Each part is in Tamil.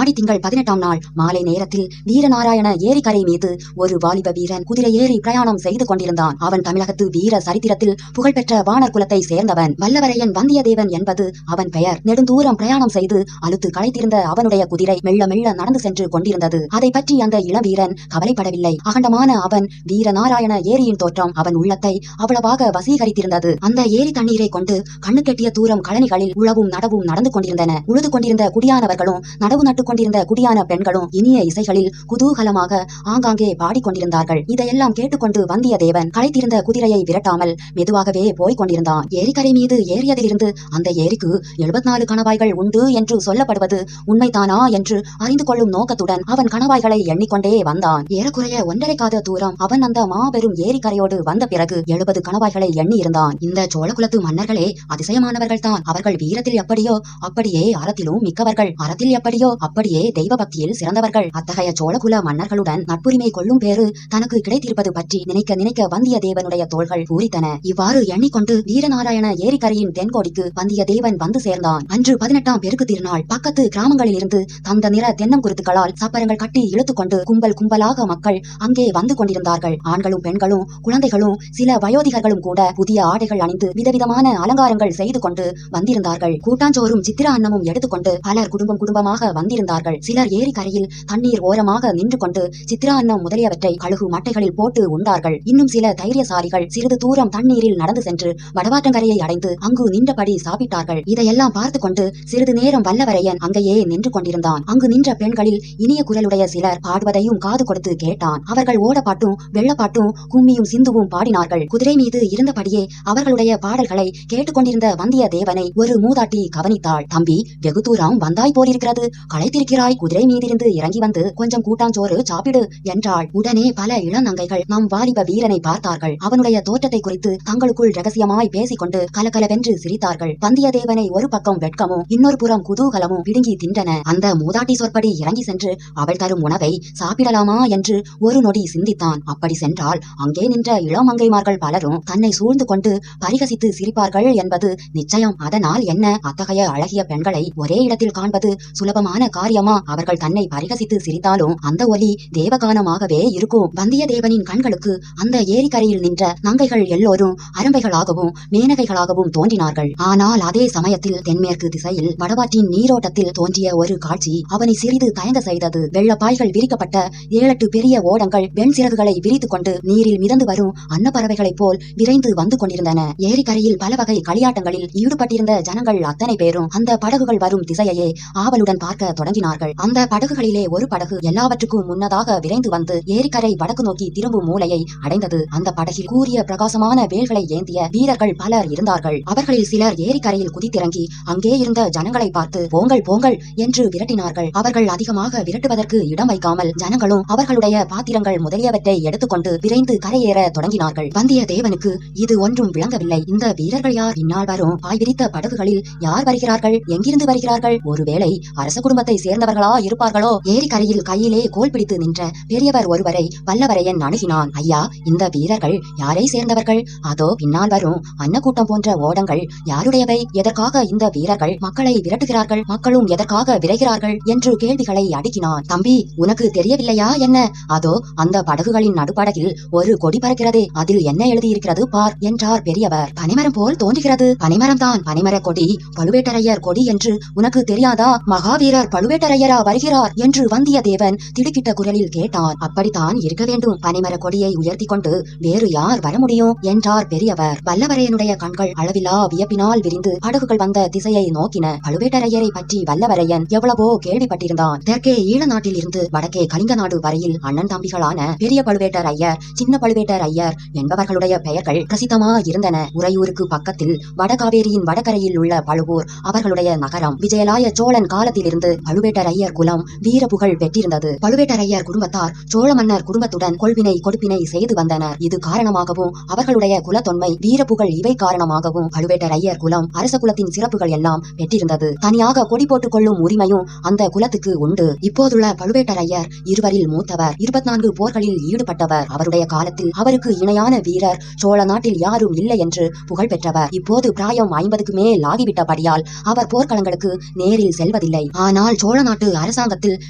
ஆடி திங்கள் 18ஆம் நாள் மாலை நேரத்தில் வீரநாராயண ஏரிக்கரை மீது ஒரு வாலிப வீரன் குதிரை ஏறி பிரயாணம் செய்து கொண்டிருந்தான். அவன் தமிழகத்து வீர சரித்திரத்தில் புகழ்பெற்ற வானர் குலத்தை சேர்ந்தவன். வல்லவரையன் வந்தியத்தேவன் என்பது அவன் பெயர். நெடுந்தூரம் பிரயாணம் செய்து அலுத்து களைத்திருந்த அவனுடைய குதிரை மெல்ல மெல்ல நடந்து சென்று கொண்டிருந்தது. அதை பற்றி அந்த இளம் வீரன் கவலைப்படவில்லை. அகண்டமான அவன் வீரநாராயண ஏரியின் தோற்றம் அவன் உள்ளத்தை அவ்வளவாக வசீகரித்திருந்தது. அந்த ஏரி தண்ணீரை கொண்டு கண்ணு கெட்டிய தூரம் கழனிகளில் உழவும் நடவும் நடந்து கொண்டிருந்தன. உழுது கொண்டிருந்த குடியானவர்களும் நடவு நட்டு கொண்டிருந்த குடியான பெண்களும் இனிய இசைகளில் குதூகலமாக ஆங்காங்கே பாடிக்கொண்டிருந்தார்கள். இதையெல்லாம் கேட்டுக்கொண்டு வந்தியத்தேவன் களைத்திருந்த குதிரையை விரட்டாமல் மெதுவாகவே போய்க் கொண்டிருந்தான். ஏரிக்கரை மீது ஏறியதிலிருந்து அந்த ஏரிக்கு 74 கணவாய்கள் உண்டு என்று சொல்லப்படுவது உண்மைதானா என்று அறிந்து கொள்ளும் நோக்கத்துடன் அவன் கணவாய்களை எண்ணிக்கொண்டே வந்தான். ஏறக்குறைய 1.5 காத தூரம் அவன் அந்த மாபெரும் ஏரிக்கரையோடு வந்த பிறகு 70 கணவாய்களை எண்ணி இருந்தான். இந்த சோழகுலத்து மன்னர்களே அதிசயமானவர்கள் தான். அவர்கள் வீரத்தில் எப்படியோ அப்படியே அறத்திலும் மிக்கவர்கள், அறத்தில் எப்படியோ அப்படியே தெய்வ பக்தியில் சிறந்தவர்கள். அத்தகைய சோழகுல மன்னர்களுடன் நட்புரிமை கொள்ளும் பேறு தனக்கு கிடைத்திருப்பது பற்றி நினைக்க நினைக்க வந்தியத்தேவனுடைய தோள்கள் பூரித்தன. இவ்வாறு எண்ணிக்கொண்டு வீரநாராயண ஏரிக்கரையின் தென்கோடிக்கு வந்தியத்தேவன் வந்து சேர்ந்தான். அன்று 18ஆம் பெருக்கு திருநாள். பக்கத்து கிராமங்களில் இருந்து தந்த நிற தென்னங்குருத்துக்களால் சப்பரங்கள் கட்டி இழுத்துக்கொண்டு கும்பல் கும்பலாக மக்கள் அங்கே வந்து கொண்டிருந்தார்கள். ஆண்களும் பெண்களும் குழந்தைகளும் சில வயோதிகர்களும் கூட புதிய ஆடைகள் அணிந்து விதவிதமான அலங்காரங்கள் செய்து கொண்டு வந்திருந்தார்கள். கூட்டாஞ்சோறும் சித்திர அன்னமும் எடுத்துக்கொண்டு பலர் குடும்பம் குடும்பமாக வந்திருந்தார்கள். சிலர் ஏரிக்கரையில் தண்ணீர் ஓரமாக நின்று கொண்டு சித்திரா அன்னம் முதலியவற்றை கழுகு மட்டைகளில் போட்டு உண்டார்கள். இன்னும் சில தைரியசாலிகள் சிறிது தூரம் தண்ணீரில் நடந்து சென்று வடவாற்றங்கரையை அடைந்து அங்கு நின்றபடி சாப்பிட்டார்கள். இதையெல்லாம் பார்த்து கொண்டு சிறிது நேரம் வல்லவரையன் அங்கேயே நின்று கொண்டிருந்தான். அங்கு நின்ற பெண்களில் இனிய குரலுடைய சிலர் பாடுவதையும் காது கொடுத்து கேட்டான். அவர்கள் ஓடப்பாட்டும் வெள்ளப்பாட்டும் கும்மியும் சிந்துவும் பாடினார்கள். குதிரை மீது இருந்தபடியே அவர்களுடைய பாடல்களை கேட்டுக்கொண்டிருந்த வந்தியத்தேவனை ஒரு மூதாட்டி கவனித்தாள். தம்பி, வெகு தூரம் வந்தாய் போலிருக்கிறது. களைத்திருக்கிறாய். குதிரை மீதிருந்து இறங்கி வந்து கொஞ்சம் கூட்டாஞ்சோறு சாப்பிடு என்றாள். உடனே பல இளநங்கைகள் நம் வாலிப வீரனை பார்த்தார்கள். அவனுடைய தோற்றத்தை குறித்து தங்களுக்குள் ரகசியமாய் பேசிக்கொண்டு கலகலவென்று சிரித்தார்கள். வந்தியத்தேவனை ஒரு பக்கம் வெட்கமும் இன்னொரு புறம் குதூகலமும் பிடுங்கி தின்றன. அந்த மூதாட்டி சொற்படி இறங்கி சென்று அவள் தரும் உணவை சாப்பிடலாமா என்று ஒரு நொடி சிந்தித்தான். அப்படி சென்றால் அங்கே நின்ற இளமங்கைமார்கள் பலரும் தன்னை சூழ்ந்து கொண்டு பரிகசித்து சிரிப்பார்கள் என்பது நிச்சயம். அதனால் என்ன, அத்தகைய அழகிய பெண்களை ஒரே இடத்தில் காண்பது சுலபமான காரியமா? அவர்கள் தன்னை பரிகசித்து சிரித்தாலும் அந்த ஒலி தேவகானமாகவே இருக்கும். வந்தியத்தேவனின் கண்களுக்கு அந்த ஏரிக்கரையில் நின்ற நங்கைகள் எல்லோரும் அரம்பைகளாகவும் மேனகைகளாகவும் தோன்றினார்கள். ஆனால் அதே சமயத்தில் தென்மேற்கு திசையில் வடவாற்றின் நீரோட்டத்தில் தோன்றிய ஒரு காட்சி அவனை சிறிது தயங்க செய்தது. வெள்ளப்பாய்கள் விரிக்கப்பட்ட 7-8 பெரிய ஓடங்கள் வெண் சிறகுகளை விரித்துக் கொண்டு நீரில் மிதந்து வரும் அன்னப்பறவைகளைப் போல் விரைந்து வந்து கொண்டிருந்தன. ஏரிக்கரையில் பல வகை களியாட்டங்களில் ஈடுபட்டிருந்த ஜனங்கள் அத்தனை பேரும் அந்த படகுகள் வரும் திசையையே ஆவலுடன் பார்க்க தொடங்கினார்கள். அந்த படகுகளிலே ஒரு படகு எல்லாவற்றுக்கும் முன்னதாக விரைந்து வந்து ஏரிக்கரை வடக்கு நோக்கி திரும்பும் மூலையை அடைந்தது. அந்த படகில் கூரிய பிரகாசமான வேல்களை ஏந்திய வீரர்கள் பலர் இருந்தார்கள். அவர்களில் சிலர் ஏரிக்கரையில் குதித்திறங்கி அங்கே இருந்த ஜனங்களை பார்த்து போங்கள் போங்கள் என்று விரட்டினார்கள். அவர்கள் அதிகமாக விரட்டுவதற்கு இடம் வைக்காமல் ஜனங்களும் அவர்களுடைய பாத்திரங்கள் முதலியவற்றை எடுத்துக்கொண்டு விரைந்து கரையேற தொடங்கினார்கள். வந்தியத்தேவனுக்கு இது ஒன்றும் விளங்கவில்லை. இந்த வீரர்கள் யார்? இந்நாள் வரும் பாய் விரித்த படகுகளில் யார் வருகிறார்கள்? எங்கிருந்து வருகிறார்கள்? ஒருவேளை அரச குடும்பத்தை சேர்ந்தவர்களா இருப்பார்களோ? ஏரிக்கரையில் கையிலே கோல் பிடித்து நின்ற பெரியவர் ஒருவரை வல்லவரையன் அணுகினான். ஐயா, இந்த வீரர்கள் யாரை சேர்ந்தவர்கள்? அதோ பின்னால் வரும் அன்னக்கூட்டம் போன்ற ஓடங்கள் யாருடையவை? எதற்காக இந்த வீரர்கள் மக்களை விரட்டுகிறார்கள்? மக்களும் எதற்காக விரைகிறார்கள் என்று கேள்விகளை அடுக்கினான். தம்பி, உனக்கு தெரியவில்லையா என்ன? அதோ அந்த படகுகளின் நடுப்படகில் ஒரு கொடி பறக்கிறதே, அதில் என்ன எழுதியிருக்கிறது பார் என்றார் பெரியவர். பனைமரம் போல் தோன்றுகிறது. பனைமரம் தான். பனைமர கொடி பழுவேட்டரையர் கொடி என்று உனக்கு தெரியாதா? மகாவீரர் பழுவேட்டரையரா வருகிறார் என்று வந்தியத்தேவன் திடுக்கிட்ட குரலில் கேட்டான். அப்படித்தான் இருக்க வேண்டும். பனைமர கொடியை உயர்த்தி கொண்டு வேறு யார் வர முடியும் என்றார் பெரியவர். வல்லவரையனுடைய கண்கள் அளவிலா வியப்பினால் விரிந்து படகுகள் வந்த திசையை நோக்கின. பழுவேட்டரையரை பற்றி வல்லவரையன் எவ்வளவோ கேள்விப்பட்டிருந்தான். தெற்கே ஈழ நாட்டில் இருந்து வடக்கே கலிங்க நாடு வரையில் அண்ணன் தம்பிகளான பெரிய பழுவேட்டரையர், சின்ன பழுவேட்டரையர் என்பவர்களுடைய பெயர்கள் பிரசித்தமா இருந்தன. உறையூருக்கு பக்கத்தில் வடகாவேரியின் வடகரையில் உள்ள பழுவூர் அவர்களுடைய நகரம். விஜயலாய சோழன் காலத்திலிருந்து பழுவேட்டரையர் குலம் வீர புகழ் பெற்றிருந்தது. பழுவேட்டரையர் குடும்பத்தார் சோழ மன்னர் குடும்பத்துடன் கொள்வினை கொடுப்பினை செய்து வந்தனர். இது காரணமாகவும் அவர்களுடைய குலத்தொன்மை வீரப்புகழ் இவை காரணமாகவும் பழுவேட்டரையர் குலம் அரச குலத்தின் சிறப்புகள் எல்லாம் பெற்றிருந்தது. தனியாக கொடி போட்டுக் கொள்ளும் உரிமையும் அந்த குலத்துக்கு உண்டு. இப்போதுள்ள பழுவேட்டரையர் இருவரில் மூத்தவர். 24 போர்களில் ஈடுபட்டவர். அவருடைய காலத்தில் அவருக்கு இணையான வீரர் சோழ நாட்டில் யாரும் இல்லை என்று புகழ் பெற்றவர். இப்போது பிராயம் 50க்கு மேல் ஆகிவிட்டபடியால் அவர் போர்க்களங்களுக்கு நேரில் செல்வதில்லை. ஆனால் சோழ நாட்டு அரசாங்கத்தில்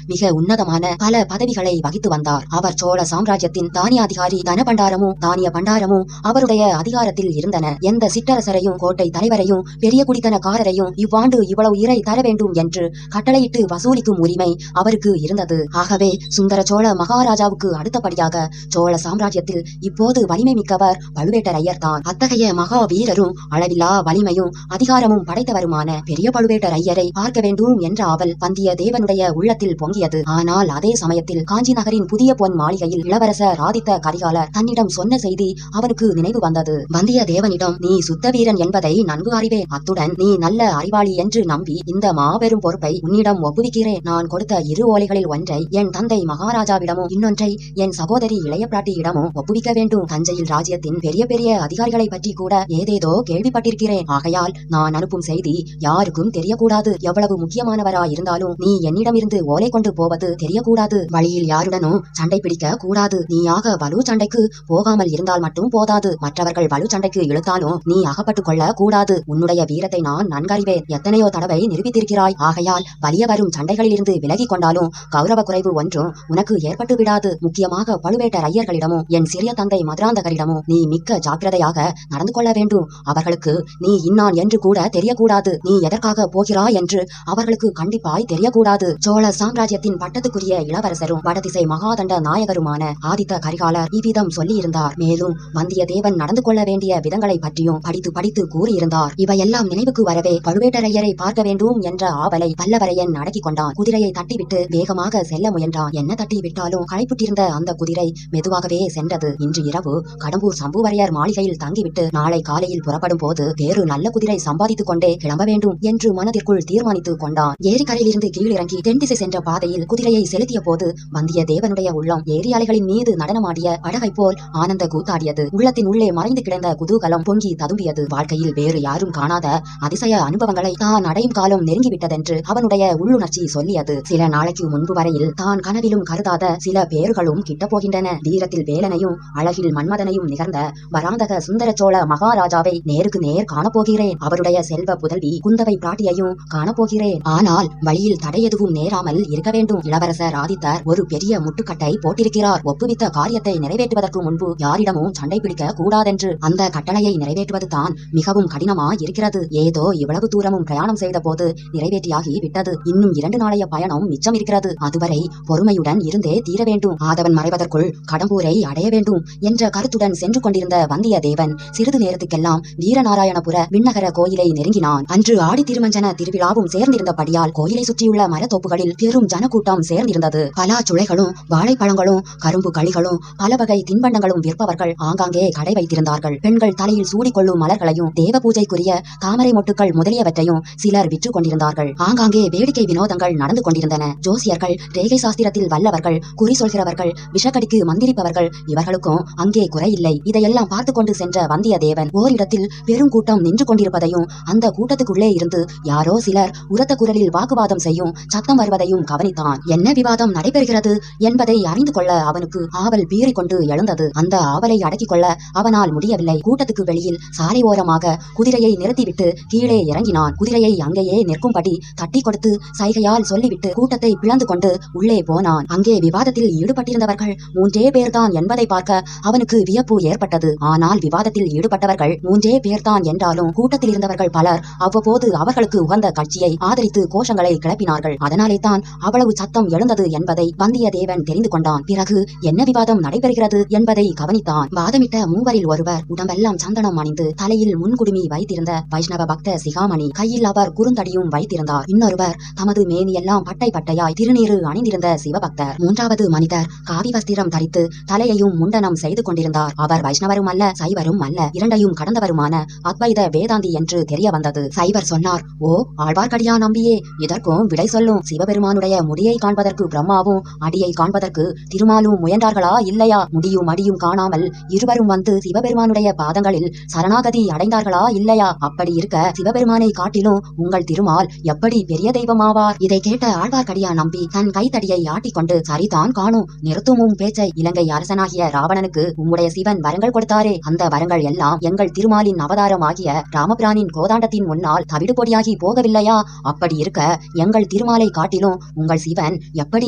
மிக உன்னதமான பல பதவிகளை வகித்து வந்தார். அவர் சோழ சாம்ராஜ்யத்தின் தானியாதிகாரி. தனபண்டாரமும் தானிய பண்டாரமும் அவருடைய அதிகாரத்தில் இருந்தன. எந்த சிற்றரசரையும் கோட்டை தலைவரையும் பெரிய குடித்தனக்காரரையும் இவ்வாண்டு இவ்வளவு இறை தர வேண்டும் என்று கட்டளையிட்டு வசூலிக்கும் உரிமை அவருக்கு இருந்தது. ஆகவே சுந்தர சோழ மகாராஜாவுக்கு அடுத்தபடியாக சோழ சாம்ராஜ்யத்தில் இப்போது வலிமை மிக்கவர் பழுவேட்டரையர் தான். அத்தகைய மகா வீரரும் அளவில்லா வலிமையும் அதிகாரமும் படைத்தவருமான பெரிய பழுவேட்டரையரை பார்க்க வேண்டும் என்ற ஆவல் வந்தியத்தேவனுடைய உள்ளத்தில் பொங்கியது. ஆனால் அதே சமயத்தில் காஞ்சி நகரின் புதிய பொன் மாளிகையில் இளவரசர் ஆதித்த கரிகாலர் தன்னிடம் சொன்ன செய்தி அவனுக்கு நினைவு வந்தது. வந்தியத்தேவனிடம், நீ சுத்த வீரன் என்பதை நன்கு அறிவேன். அத்துடன் நீ நல்ல அறிவாளி என்று நம்பி இந்த மாபெரும் பொறுப்பை உன்னிடம் ஒப்புவிக்கிறேன். நான் கொடுத்த 2 ஓலைகளில் ஒன்றை என் தந்தை மகாராஜாவிடமும் இன்னொன்றை என் சகோதரி இளைய பிராட்டியிடமும் ஒப்புவிக்க வேண்டும். தஞ்சையில் ராஜ்யத்தின் பெரிய பெரிய அதிகாரிகளை பற்றி கூட ஏதேதோ கேள்விப்பட்டிருக்கிறேன். ஆகையால் நான் அனுப்பும் செய்தி யாருக்கும் தெரியக்கூடாது. எவ்வளவு முக்கியமானவரா இருந்தாலும் நீ என்னிடமிருந்து ஓலை கொண்டு போவது தெரியக்கூடாது. வழியில் யாருடனும் சண்டை பிடிக்க கூடாது. நீயாக வலு சண்டைக்கு போகாமல் இருந்தால் மட்டும் போதாது. மற்றவர்கள் வலு சண்டைக்கு இழுத்தாலும் நீ அகப்பட்டுக் கொள்ள கூடாது. உன்னுடைய வீரத்தை நான் நன்கறிவேன். எத்தனையோ தடவை நிரூபித்திருக்கிறாய். ஆகையால் வலிய வரும் சண்டைகளிலிருந்து விலகி கொண்டாலும் கௌரவ குறைவு ஒன்றும் உனக்கு ஏற்பட்டு விடாது. முக்கியமாக பழுவேட்டரையர்களிடமும் என் சிறிய தந்தை மதுராந்தகரிடமும் நீ மிக்க ஜாக்கிரதையாக நடந்து கொள்ள வேண்டும். அவர்களுக்கு நீ இன்னான் என்று கூட தெரியக்கூடாது. நீ எதற்காக போகிறாய் என்று அவர்களுக்கு கண்டிப்பாய் தெரியக்கூடாது. சோழ சாம்ராஜ்யத்தின் பட்டத்துக்குரிய இளவரசரும் வடதிசை மகாதண்ட நாயகருமான ஆதித்த கரிகாலர் இவ்விதம் சொல்லியிருந்தார். மேலும் வந்தியத்தேவன் நடந்து கொள்ள வேண்டிய விதங்களை பற்றியும் படித்து படித்து கூறியிருந்தார். இவையெல்லாம் நினைவுக்கு வரவே பழுவேட்டரையரை பார்க்க வேண்டும் என்ற ஆவலை பல்லவரையன் அடக்கிக் கொண்டான். குதிரையை தட்டிவிட்டு வேகமாக செல்ல முயன்றான். என்ன தட்டி விட்டாலும் களைப்புற்றிருந்த அந்த குதிரை மெதுவாகவே சென்றது. இன்று இரவு கடம்பூர் சம்புவரையர் மாளிகையில் தங்கிவிட்டு நாளை காலையில் புறப்படும் போது வேறு நல்ல குதிரை சம்பாதித்துக் கொண்டே கிளம்ப வேண்டும் என்று மனதிற்குள் தீர்மானித்துக் கொண்டான். ஏரிக்கரையிலிருந்து கீழிறங்கி தென்திசை சென்ற பாதையில் குதிரையை செலுத்திய போது வந்தியத்தேவனுடைய உள்ளம் ஏரி அலைகளின் மீது நடனமாடிய படகை போல் ஆனந்த கூத்தாடியது. உள்ளத்தின் உள்ளே மறைந்து கிடந்த குதூகலம் பொங்கி ததும்பியது. வாழ்க்கையில் வேறு யாரும் காணாத அதிசய அனுபவங்களை தான் அடையும் காலம் நெருங்கிவிட்டதென்று அவனுடைய உள்ளுணர்ச்சி சொல்லியது. சில நாளைக்கு முன்பு வரையில் தான் கனவிலும் கருதாத சில பேர்களும் கிட்ட போகின்றன. வீரத்தில் வேலனையும் அழகில் மன்மதனையும் நிகழ்ந்த வராந்தக சுந்தர சோழ மகாராஜாவை நேருக்கு நேர் காணப்போகிறேன். அவருடைய செல்வ புதல்வி குந்தவை பிராட்டியையும் காணப்போகிறேன். ஆனால் வழியில் தடை எதுவும் நேராமல் இருக்க வேண்டும். இளவரசர் ஆதித்தர் ஒரு பெரிய முட்டுக்கட்டை போட்டிருக்கிறார். ஒப்புவித்த காரியத்தை நிறைவேற்றுவதற்கு முன்பு யாரிடமும் சண்டை பிடிக்க கூடாதென்று. அந்த கட்டளையை நிறைவேற்றுவது தான் மிகவும் கடினமா இருக்கிறது. ஏதோ இவ்வளவு தூரமும் பிரயாணம் செய்த போது நிறைவேற்றியாகி விட்டது. இன்னும் 2 நாளைய பயணம் மிச்சம் இருக்கிறது. அதுவரை பொறுமையுடன் இருந்தே தீர வேண்டும். ஆதவன் மறைவதற்குள் கடம்பூரை அடைய வேண்டும் என்ற கருத்துடன் சென்று கொண்டிருந்த வந்தியத்தேவன் சிறிது நேரத்துக்கெல்லாம் வீரநாராயணபுர விண்ணகர கோயிலை நெருங்கினான். அன்று ஆடி திருமஞ்சன திருவிழாவும் சேர்ந்திருந்தபடியால் கோயிலை சுற்றியுள்ள மரத்தோப்புகளில் பெரும் ஜனக்கூட்டம் சேர்ந்திருந்தது. பலா சுளைகளும் வாழைப்பழங்களும் கரும்பு களிகளும் பல வகை தின்பண்டங்களும் விற்பவர்கள் ஆங்காங்கே கடை வைத்திருந்தார்கள். பெண்கள் தலையில் சூடிக்கொள்ளும் மலர்களையும் தேவ பூஜைக்குரிய தாமரை மொட்டுக்கள் முதலியவற்றையும் சிலர் விற்று கொண்டிருந்தார்கள். ஆங்காங்கே வேடிக்கை வினோதங்கள் நடந்து கொண்டிருந்தன. ஜோசியர்கள், ரேகை சாஸ்திரத்தில் வல்லவர்கள், குறி சொல்கிறவர்கள், விஷக்கடிக்கு மந்திரிப்பவர்கள், இவர்களுக்கும் அங்கே குறையில்லை. இதையெல்லாம் பார்த்து கொண்டு சென்ற வந்தியத்தேவன் ஓரிடத்தில் பெரும் கூட்டம் நின்று கொண்டிருப்பதையும் அந்த கூட்டத்துக்குள்ளே இருந்து யாரோ சிலர் உரத்த குரலில் வாக்குவாதம் செய்யும் சத்தம் வருவதையும் கவனித்தான். என்ன விவாதம் நடைபெறுகிறது என்பதை அறிந்து கொள்ள அவனுக்கு ஆவல் பீறிக்கொண்டு எழுந்தது. அந்த ஆவலை அடக்கிக் கொள்ள அவனால் முடியவில்லை. கூட்டத்துக்கு வெளியில் சாலை ஓரமாக குதிரையை நிறுத்திவிட்டு கீழே இறங்கினான். குதிரையை அங்கேயே நிற்கும்படி தட்டி கொடுத்து சைகையால் சொல்லிவிட்டு கூட்டத்தை பிளந்து கொண்டு உள்ளே போனான். அங்கே விவாதத்தில் ஈடுபட்டிருந்தவர்கள் 3 பேர்தான் என்பதை பார்க்க அவனுக்கு வியப்பு ஏற்பட்டது. ஆனால் விவாதத்தில் ஈடுபட்டவர்கள் 3 பேர்தான் என்றாலும் கூட்டத்தில் இருந்தவர்கள் பலர் அவ்வப்போது அவர்களுக்கு உகந்த கட்சியை ஆதரித்து கோஷங்களை கிளப்பினார்கள். அதனாலே தான் அவ்வளவு சத்தம் எழுந்தது என்பதை வந்தியத்தேவன் தெரிந்து கொண்டான். பிறகு என்ன விவாதம் நடைபெறுகிறது என்பதை கவனித்தான். வாதமிட்ட மூவரில் ஒருவர் உடம்பெல்லாம் சந்தனம் அணிந்து தலையில் முன்குடுமி வைத்திருந்த வைஷ்ணவ பக்த சிகாமணி, கையில் அவர் குறுந்தடியும் வைத்திருந்தார். இன்னொருவர் தமது மேனியெல்லாம் பட்டை பட்டையாய் திருநீறு அணிந்திருந்த சிவபக்தர். 3வது மனிதர் காவி வஸ்திரம் தரித்து தலையையும் முண்டனம் செய்து கொண்டிருந்தார். அவர் வைஷ்ணவரும் அல்ல, சைவரும் அல்ல, இரண்டையும் கடந்தவருமான அத்வைத வேதாந்தி என்று தெரிய வந்தது. சைவர் சொன்னார், ஓ ஆழ்வார்க்கடியா நம்பியே, இதற்கும் விடை சொல்லும். சிவபெருமானுடைய முடியை காண்பதற்கு பிரம்மாவும் அடியை காண்பதற்கு திருமாலும் முயன்றார்களா இல்லையா? முடியும் அடியும் காணாமல் இருவரும் வந்து சிவபெருமானுடைய பாதங்களில் சரணாகதி அடைந்தார்களா இல்லையா? அப்படி இருக்க சிவபெருமானை காட்டிலும் உங்கள் திருமால் எப்படி பெரிய தெய்வமாவார்? இதை கேட்ட ஆழ்வார்க்கடியா நம்பி தன் கைத்தடியை ஆட்டிக்கொண்டு, சரிதான் காணும், நிறுத்தும் பேச்சை. இலங்கை அரசனாகிய ராவணனுக்கு உம்முடைய சிவன் வரங்கள் கொடுத்தாரே, அந்த வரங்கள் எல்லாம் எங்கள் திருமாலின் அவதாரம் ஆகிய ராமபிரானின் கோதாண்டத்தின் முன்னால் தவிடு பொடியாகி போகவில்லையா? அப்படி இருக்க எங்கள் உங்கள் திருமாலை காட்டிலும் உங்கள் சிவன் எப்படி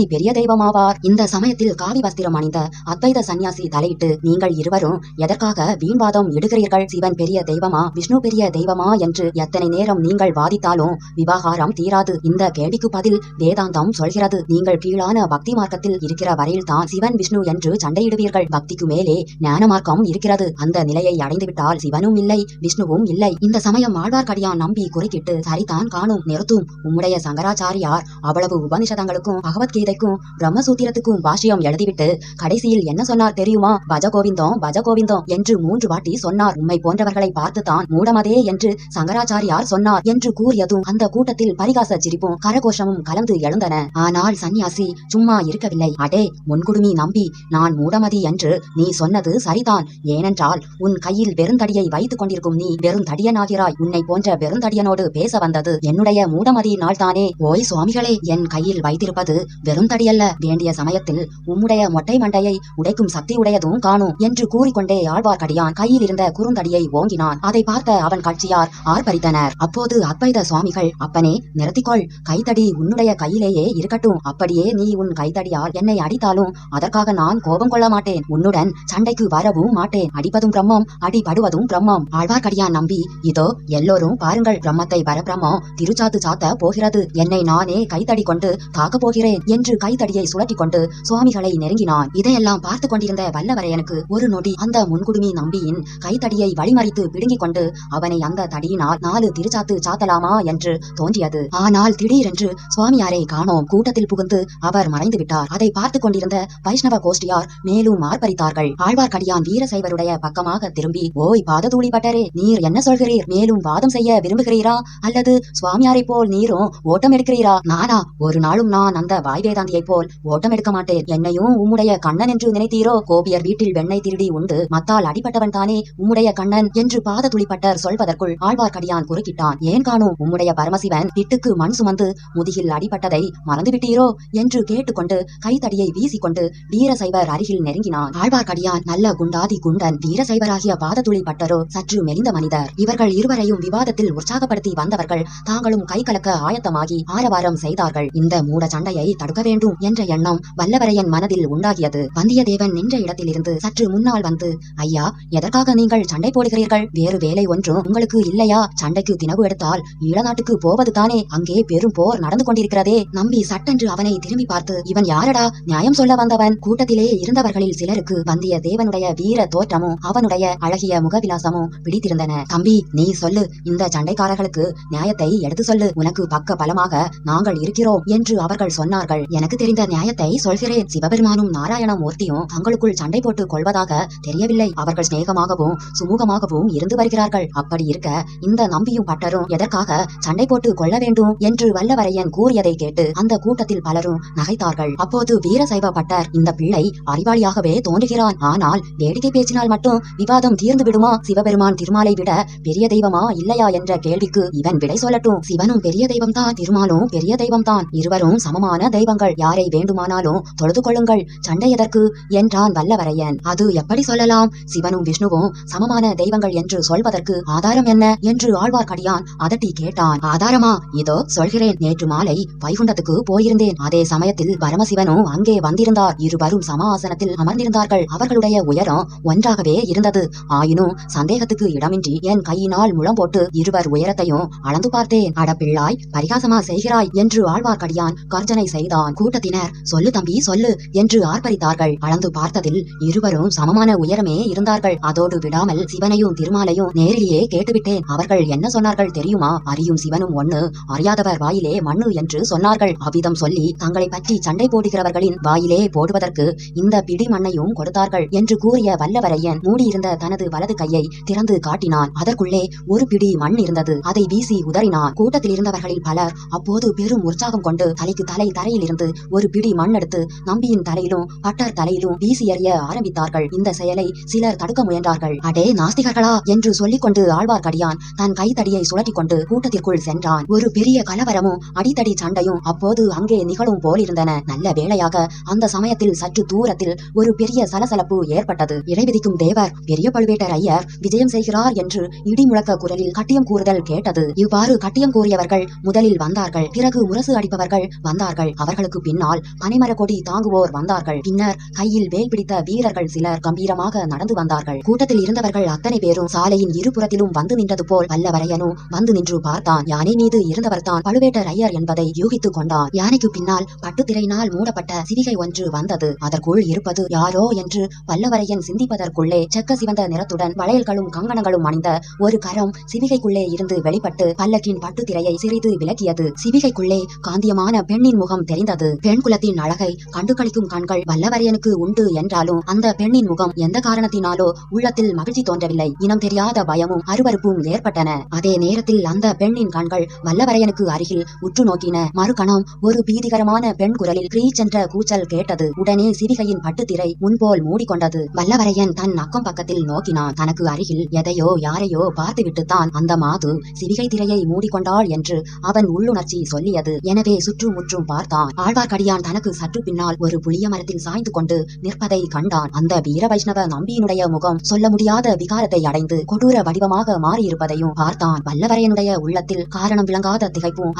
பெரிய தெய்வமாவார்? இந்த சமயத்தில் காவி வஸ்திரம் அணிந்த அத்வைத சந்நியாசி தலையிட்டு, நீங்கள் இருவரும் எதற்காக வீண்வாதம் இடுகிறீர்கள்? சிவன் பெரிய தெய்வமா, விஷ்ணு பெரிய தெய்வமா என்று எத்தனை நேரம் நீங்கள் வாதித்தாலும் விவாகாரம் தீராது. இந்த கேள்விக்கு பதில் வேதாந்தம் சொல்கிறது. நீங்கள் கீழான பக்தி மார்க்கத்தில் இருக்கிற வரையில் தான் சிவன் விஷ்ணு என்று சண்டையிடுவீர்கள். பக்திக்கு மேலே ஞான மார்க்கம் இருக்கிறது. அந்த நிலையை அடைந்துவிட்டால் சிவனும் இல்லை, விஷ்ணுவும் இல்லை. இந்த சமயம் ஆழ்வார்க்கடியான் நம்பி குறுக்கிட்டு, சரிதான் காணும், நிறுத்தும். உம்முடைய சங்கராச்சாரியார் அவ்வளவு உபனிஷதங்களுக்கும் பகவத்கீதைக்கும் பிரம்மசூத்திரத்துக்கும் பாஷ்யம் எழுதிவிட்டு கடைசியில் என்ன சொன்னார் தெரியுமா? பஜகோவிந்தம் பஜகோவிந்தம் என்று 3 வாட்டி சொன்னார். உம்மை போன்றவர்களை பார்த்துதான் மூடமதே என்று சங்கராச்சாரியார் சொன்னார் என்று கூறியதும் அந்த கூட்டத்தில் பரிகாச சிரிப்பும் கரகோஷமும் கலந்து எழுந்தன. ஆனால் சந்நியாசி சும்மா இருக்கவில்லை. அடே முன்குடுமி நம்பி, நான் மூடமதி என்று நீ சொன்னது சரிதான். ஏனென்றால் உன் கையில் வெறுந்தடியை வைத்துக் கொண்டிருக்கும் நீ வெறுந்தடியனாகிறாய். உன்னை போன்ற வெறுந்தடியனோடு பேச வந்தது என்னுடைய மூடமதியினால் தானே. ஓய் சுவாமிகளே, என் கையில் வைத்திருப்பது வெறுந்தடியல்ல. வேண்டிய சமயத்தில் உம்முடைய மொட்டை மண்டையை உடைக்கும் சக்தி உடையதும் காணும் என்று கூறிக்கொண்டே ஆழ்வார்க்கடியான் கையில் இருந்த குறுந்தடியை ஓங்கினான். அதை பார்த்த அவன் கட்சியார் ஆர்ப்பரித்தனர். அப்போது அத்வைத சுவாமிகள், அப்பனே நிறுத்திக்கொள், கைத்தடி உன்னுடைய கையிலேயே இருக்கட்டும். அப்படியே நீ உன் கைத்தடியால் என்னை அடித்தாலும் அதற்காக நான் கோபம் கொள்ள மாட்டேன். உன்னுடன் சண்டைக்கு வரவும் மாட்டேன். அடிப்பதும் பிரம்மம், அடிபடுவதும் பிரம்மம். ஆழ்வார்க்கடியான் நம்பி, இதோ எல்லோரும் பாருங்கள், பிரம்மத்தை பரபிரம்மம் திருச்சாத்து சாத்த போகிறது. என்னை நானே கைத்தடி கொண்டு தாக்க போகிறேன் என்று கைத்தடியை சுழற்றி கொண்டு சுவாமிகளை நெருங்கினான். இதையெல்லாம் பார்த்து கொண்டிருந்த வல்லவரையனுக்கு ஒரு நொடி அந்த முன்குடுமி நம்பியின் கைத்தடியை வழிமறித்து பிடுங்கிக் கொண்டு அவனை அந்த தடியினால் 4 திருச்சாத்து சாத்தலாமா என்று தோன்றியது. ஆனால் திடீரென்று சுவாமியாரை காணோம். கூட்டத்தில் புகுந்து அவர் மறைந்து விட்டார். அதை பார்த்து கொண்டிருந்த வைஷ்ணவ கோஷ்டியார் மேலும் ஆர்ப்பரித்தார்கள். ஆழ்வார்க்கடியான் வீரசைவருடைய பக்கமாக திரும்பி, ஓய் பாததூளி பட்டரே, நீர் என்ன சொல்கிறீர்? மேலும் வாதம் செய்ய விரும்புகிறீரா அல்லது சுவாமியாரை போல் நீரும் ஓட்டம் எடுக்கிறீரா? நானா? ஒரு நாளும் நான் அந்த வாய்வேதாந்தியை போல் ஓட்டம் எடுக்க மாட்டேன். என்னையும் உம்முடைய கண்ணன் என்று நினைத்தீரோ? கோபியர் வீட்டில் வெண்ணெய் திருடி உண்டு மத்தால் அடிப்பட்டவன் தானே உம்முடைய கண்ணன் என்று பாததுளிப்பட்டர் சொல்வதற்குள் ஆழ்வார்க்கடியான் குறுக்கிட்டான். ஏன் காணும், உம்முடைய பரமசிவன் பிட்டுக்கு மண் சுமந்து முதுகில் அடிப்பட்டதை மறந்துவிட்டீரோ என்று கேட்டுக்கொண்டு கைத்தடியை வீசிக்கொண்டு வீரசைவர் அருகில் நெருங்கினான். ஆழ்வார்க்கடியான் நல்ல குண்டாதி குண்டன். வீரசைவராகிய பாததுளி பட்டரோ சற்று மெலிந்த மனிதர். இவர்கள் இருவரையும் விவாதத்தில் உற்சாகப்படுத்தி வந்தவர்கள் தாங்களும் கை கலக்க ஆயத்தமாகி ஆரவாரம் செய்தார்கள். இந்த மூட சண்டையை தடுக்க வேண்டும் என்ற எண்ணம் வல்லவரையன் மனதில் உண்டாகியது. வந்தியத்தேவன் நின்ற இடத்திலிருந்து சற்று முன்னால் வந்து, ஐயா, எதற்காக நீங்கள் சண்டை போடுகிறீர்கள்? வேறு வேலை ஒன்றும் உங்களுக்கு இல்லையா? சண்டைக்கு தினவு எடுத்தால் ஈழ நாட்டுக்கு போவது தானே. அங்கே பெரும் போர் நடந்து கொண்டிருக்கிறதே. நம்பி சட்டென்று அவனை திரும்பி பார்த்து, இவன் யாரடா நியாயம் சொல்ல வந்தவன்? கூட்டத்திலே இருந்தவர்களில் சிலருக்கு வந்தியத்தேவனுடைய வீர தோற்றமும் அவனுடைய அழகிய முகவிலாசமும் பிடித்திருந்தன. தம்பி, நீ சொல்லு, இந்த சண்டைக்காரர்களுக்கு நியாயத்தை எடுத்து சொல்லு. உனக்கு பக்க பலமாக நாங்கள் இருக்கிறோம் என்று அவர்கள் சொன்னார்கள். எனக்கு தெரிந்த நியாயத்தை சொல்கிறேன். சிவபெருமானும் நாராயண மூர்த்தியும் தங்களுக்குள் சண்டை போட்டுக் கொள்வதாக தெரியவில்லை. அவர்கள் சிநேகமாகவும் சுமூகமாகவும் இருந்து வருகிறார்கள். அப்படி இருக்க இந்த நம்பியும் பட்டரும் எதற்காக சண்டை போட்டு கொள்ள வேண்டும் என்று வல்லவரையன் கூறியதை கேட்டு அந்த கூட்டத்தில் பலரும் நகைத்தார்கள். அப்போது வீரசைவ பட்டர், இந்த பிள்ளை அறிவாளியாகவே தோன்றுகிறான். ஆனால் வேடிக்கை பேச்சினால் மட்டும் விவாதம் தீர்ந்து விடுமா? சிவபெருமான் திருமாலை விட பெரிய தெய்வமா இல்லையா என்ற கேள்விக்கு இவன் விடை சொல்லட்டும். சிவனும் பெரிய தெய்வம் தான், திருமாலும் பெரிய தெய்வம் தான். இருவரும் சமமான தெய்வங்கள். யாரை வேண்டுமானாலும் தொழுது கொள்ளுங்கள். சண்டை எதற்கு என்றான் வல்லவரையன். அது எப்படி சொல்லலாம்? சிவனும் விஷ்ணுவும் சமமான தெய்வங்கள் என்று சொல்வதற்கு ஆதாரம் என்ன என்று ஆழ்வார்க்கடியான் அதட்டி கேட்டான். ஆதாரமா? இதோ சொல்கிறேன். நேற்று மாலை வைகுண்டத்துக்கு போயிருந்தேன். அதே சமயத்தில் பரமசிவனும் அங்கே வந்திருந்தார். இருவரும் சம ஆசனத்தில் அமர்ந்திருந்தார்கள். அவர்களுடைய உயரம் ஒன்றாகவே இருந்தது. ஆயினும் சந்தேகத்துக்கு இடமின்றி என் கையினால் முழம் போட்டு இருவர் உயரத்தையும் அளந்து பார்த்தேன். அடப்பிள்ளாய், பரிகாசமா செய்கிறாய் என்று ஆழ்வார்க்கடியான் கர்ஜனை செய்தான். கூட்டத்தினர், சொல்லு தம்பி சொல்லு என்று ஆர்ப்பரித்தார்கள். அளந்து பார்த்ததில் இருவரும் சமமான உயரமே இருந்தார்கள். அதோடு விடாமல் சிவனையும் திருமாலையும் நேரிலேயே கேட்டுவிட்டேன். அவர்கள் என்ன சொன்னார்கள் தெரியுமா? அறியும் சிவனும் ஒண்ணு, அறியாதவர் வாயிலே மண்ணு என்று சொன்னார்கள். அவ்விதம் சொல்லி தங்களை பற்றி சண்டை போடுகிறவர்களின் வாயிலே போடுவதற்கு இந்த பிடி மண்ணையும் கொடுத்தார்கள் என்று கூறிய வல்லவரையன் மூடியிருந்த தனது வலது கையை திறந்து காட்டினான். அதற்குள்ளே ஒரு பிடி மண் இருந்தது. அதை வீசி உதறினான். கூட்டத்தில் இருந்தவர்களில் பலர் அப்போது பெரும் உற்சாகம் கொண்டு தலைக்கு தலை தரையில் இருந்து ஒரு பிடி மண் எடுத்து நம்பியின் தலையிலும் பட்டர் தலையிலும் வீசி எறிய ஆரம்பித்தார்கள். இந்த செயலை சிலர் தடுக்க முயன்றார்கள். அடே நாஸ்திகர்களா என்று சொல்லிக்கொண்டு ஆழ்வார்க்கடியான் தன் கைத்தடியை சுழற்றி கொண்டு கூட்டத்திற்குள் சென்றான். ஒரு பெரிய கலவரமும் அடித்தடி சண்டையும் அப்போது அங்கே நிகழும் போலிருந்தன. நல்ல வேளையாக அந்த சமயத்தில் சற்று தூரத்தில் ஒரு பெரிய சலசலப்பு ஏற்பட்டது. இடைவிதிக்கும் தேவர் பெரிய பழுவேட்டரையர் விஜயம் செய்கிறார் என்று இடி முழக்க குரலில் கட்டியம் கூறுதல் கேட்டது. இவ்வாறு கட்டியம் கூறியவர்கள் முதலில் வந்தார்கள். வந்தார்கள். பிறகு முரசு அடிப்பவர்கள் வந்தார்கள். அவர்களுக்கு பின்னால் பனைமர கொடி தாங்குவோர் வந்தார்கள். பின்னர் கையில் வேல் பிடித்த வீரர்கள் சிலர் கம்பீரமாக நடந்து வந்தார்கள். கூட்டத்தில் இருந்தவர்கள் அத்தனை பேரும் சாலையின் இருபுறத்திலும் வந்து நின்றது போல் வல்லவரையனும் வந்து நின்று பார்த்தான். யானை மீது இருந்தவர்தான் பழுவேட்டரையர் என்பதை யூகித்துக் கொண்டான். யானைக்கு பின்னால் பட்டுத்திரையினால் மூடப்பட்ட சிவிகை ஒன்று வந்தது. அதற்குள் இருப்பது யாரோ என்று வல்லவரையன் சிந்திப்பதற்குள்ளே செக்க சிவந்த நிறத்துடன் வளையல்களும் கங்கணங்களும் அணிந்த ஒரு கரம் சிவிகைக்குள்ளே இருந்து வெளிப்பட்டு பல்லக்கின் பட்டுத்திரையை சிறிது விலக்கியது. சிவிகைக்குள்ளே காந்தியமான பெண்ணின் முகம் தெரிந்தது. பெண் குலத்தின் அழகை கண்டுகளிக்கும் கண்கள் வல்லவரையனுக்கு உண்டு என்றாலும் அந்த பெண்ணின் முகம் எந்த காரணத்தினாலோ உள்ளத்தில் மகிழ்ச்சி தோன்றவில்லை. இனம் தெரியாத பயமும் அருவருப்பும் ஏற்பட்டன. அதே நேரத்தில் அந்த பெண்ணின் கண்கள் வல்லவரையனுக்கு அருகில் உற்று நோக்கின. மறுகணம் ஒரு பீதிகரமான பெண் குரலில் கிரீச் என்ற கூச்சல் கேட்டது. உடனே சிவிகையின் பட்டுத்திரை முன்போல் மூடிக்கொண்டது. வல்லவரையன் தன் அக்கம் பக்கத்தில் நோக்கினான். தனக்கு அருகில் எதையோ யாரையோ பார்த்துவிட்டுத்தான் அந்த மாது சிவிகை திரையை மூடிக்கொண்டாள் என்று அவன் உள்ளுணர்ச்சி சொல்லியது. எனவே சுற்றுமுற்றும் பார்த்தான். ஆழ்வார்க்கடியான் தனக்கு சற்று பின்னால் ஒரு புளிய மரத்தில் சாய்ந்து கொண்டு நிற்பதை கண்டான். அந்த வீர வைஷ்ணவ நம்பியினுடைய முகம் சொல்ல முடியாத விகாரத்தை அடைந்து கொடூர வடிவமாக மாறியிருப்பதையும் பார்த்தான். வல்லவரையனுடைய உள்ளத்தில் காரணம் விளங்காத திகைப்பும்